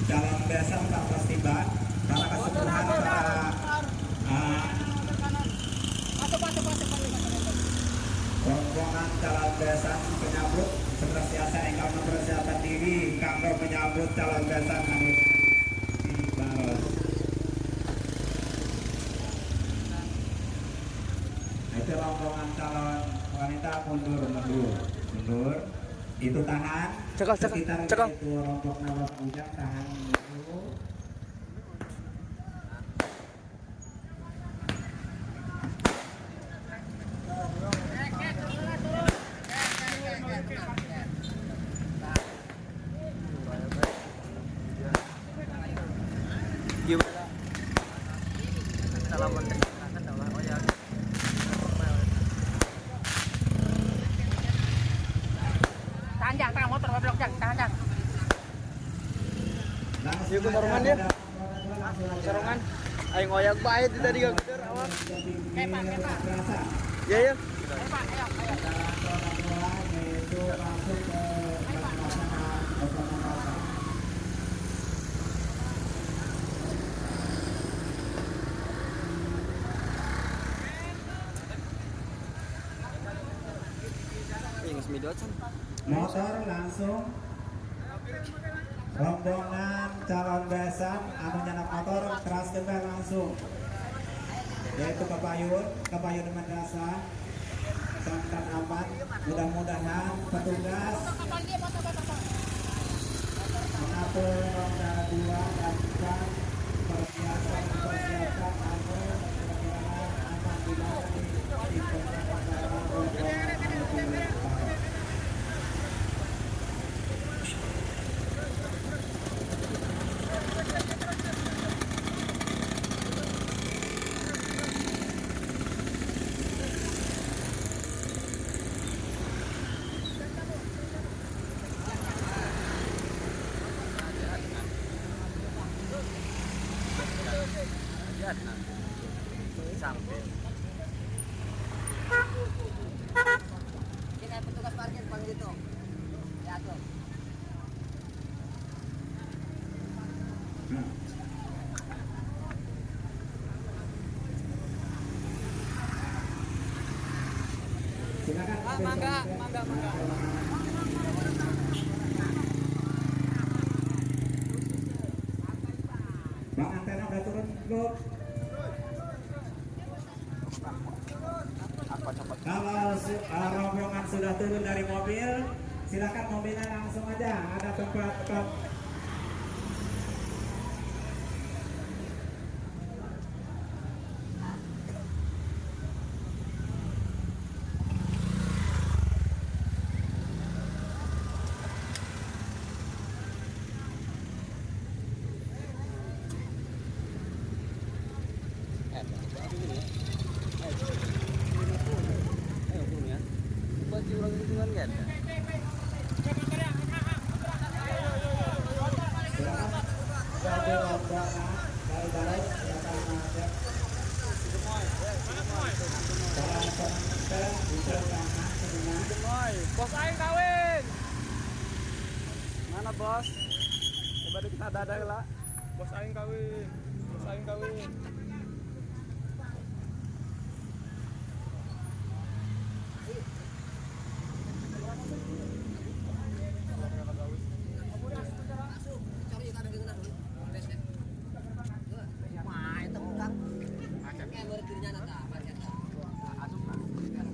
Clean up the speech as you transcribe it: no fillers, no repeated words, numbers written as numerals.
calon besan 14 tiba karena keseluruhan para rombongan calon besan penyambut senantiasa engkau mempersiapkan diri kanggo menyambut calon besan anu dibaros. Itu rombongan calon wanita mundur itu tahan sekitar itu rombongan nawab ujang tahan dulu. Gimana? Salaman Tahan tangan motor blok tahan. Yuk ke sarongan dia. Sarongan. Ayo ngoyak bae di tadi gak geder awak. Pak. Ya ya. Pak, ayo. Motor langsung rombongan calon besan anu nyanak motor keras kembali langsung yaitu kepayun madrasah santan aman. Mudah-mudahan petugas mengatur roda 2 dan persiapan anu mudah-mudahan aman dilalui di perjalanan rombongan menuju sampai. Ini petugas parkir panggil itu. Ya tuh. Silakan. Mangga. Bang antena udah turun belum? Kalau rombongan sudah turun dari mobil, silakan mobilnya langsung aja. Ada tempat. Orang lingkungan kan? Bos aing kawin. Mana bos? Coba kita dadah lah. Bos aing kawin.